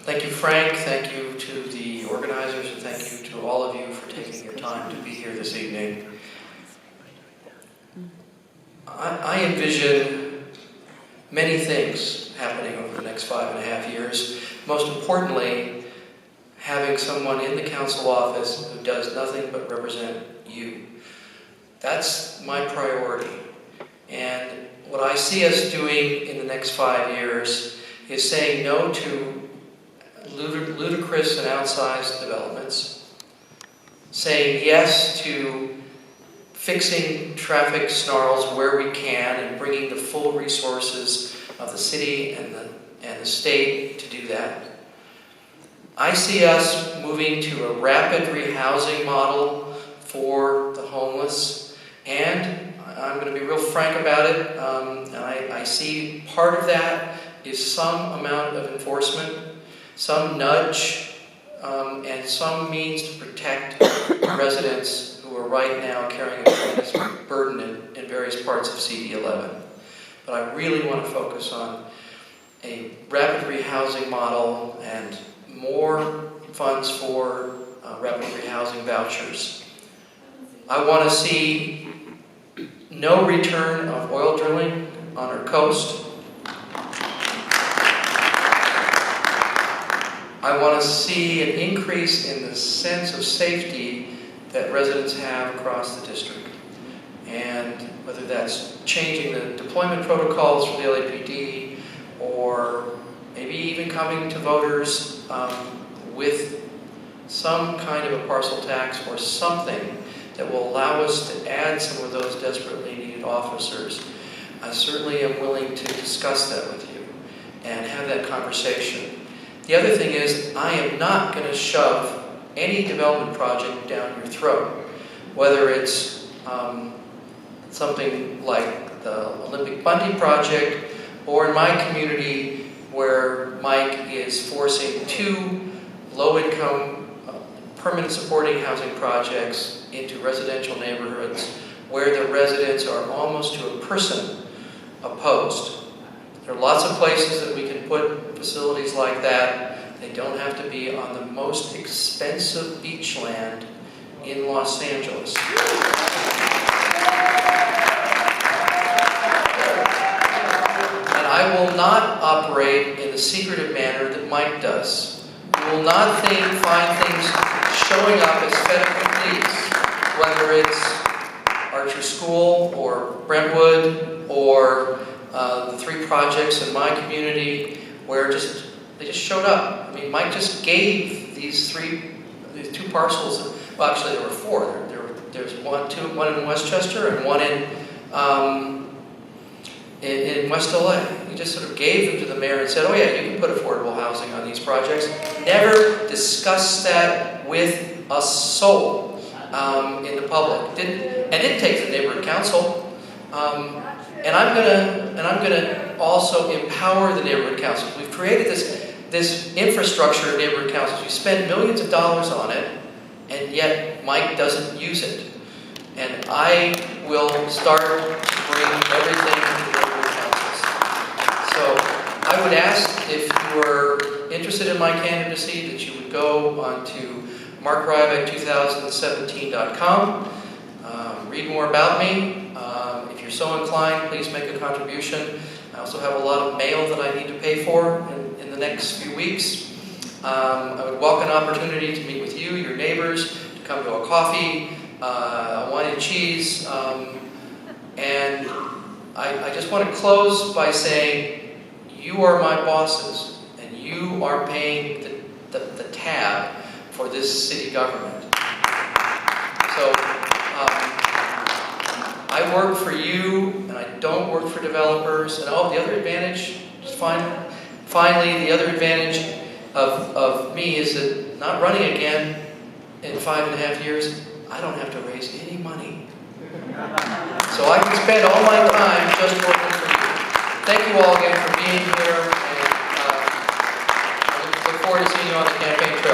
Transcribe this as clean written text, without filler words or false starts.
Thank you, Frank. Thank you to the organizers, and thank you to all of you for taking your time to be here this evening. I envision many things happening over the next 5.5 years. Most importantly, having someone in the council office who does nothing but represent you. That's my priority. And what I see us doing in the next 5 years is saying no to ludicrous and outsized developments, saying yes to fixing traffic snarls where we can and bringing the full resources of the city and the state to do that. I see us moving to a rapid rehousing model for the homeless, and I'm going to be real frank about it, and I see part of that is some amount of enforcement, some nudge, and some means to protect residents who are right now carrying a tremendous burden in various parts of CD11. But I really want to focus on a rapid rehousing model and more funds for rapid rehousing vouchers. I want to see no return of oil drilling on our coast. I want to see an increase in the sense of safety that residents have across the district. And whether that's changing the deployment protocols for the LAPD, or maybe even coming to voters with some kind of a parcel tax or something that will allow us to add some of those desperately needed officers. I certainly am willing to discuss that with you and have that conversation. The other thing is, I am not going to shove any development project down your throat, whether it's something like the Olympic Bundy project, or in my community where Mike is forcing 2 low-income permanent supporting housing projects into residential neighborhoods where the residents are almost to a person opposed. There are lots of places that we can put facilities like that. They don't have to be on the most expensive beach land in Los Angeles. And I will not operate in the secretive manner that Mike does. We will not find things showing up as fait accompli, whether it's Archer School or Brentwood or the 3 projects in my community where they just showed up. I mean, Mike just gave these 2 parcels. Well, actually, there were 4. There's one in Westchester and one in West LA. He just sort of gave them to the mayor and said, "Oh yeah, you can put affordable housing on these projects." Never discussed that with a soul in the public. Didn't take the neighborhood council. And I'm gonna also empower the neighborhood councils. We've created this infrastructure of neighborhood councils. We spend millions of dollars on it, and yet Mike doesn't use it. And I will start to bring everything to the neighborhood councils. So I would ask, if you are interested in my candidacy, that you would go onto markryavec2017.com, read more about me. If you're so inclined, please make a contribution. I also have a lot of mail that I need to pay for in the next few weeks. I would welcome an opportunity to meet with you, your neighbors, to come to a coffee, a wine and cheese. And I just want to close by saying, you are my bosses, and you are paying the tab for this city government. So I work for you, and I don't work for developers. And the other advantage, finally, the other advantage of me is that not running again in 5.5 years, I don't have to raise any money. So I can spend all my time just working for you. Thank you all again for being here, and I look forward to seeing you on the campaign trail.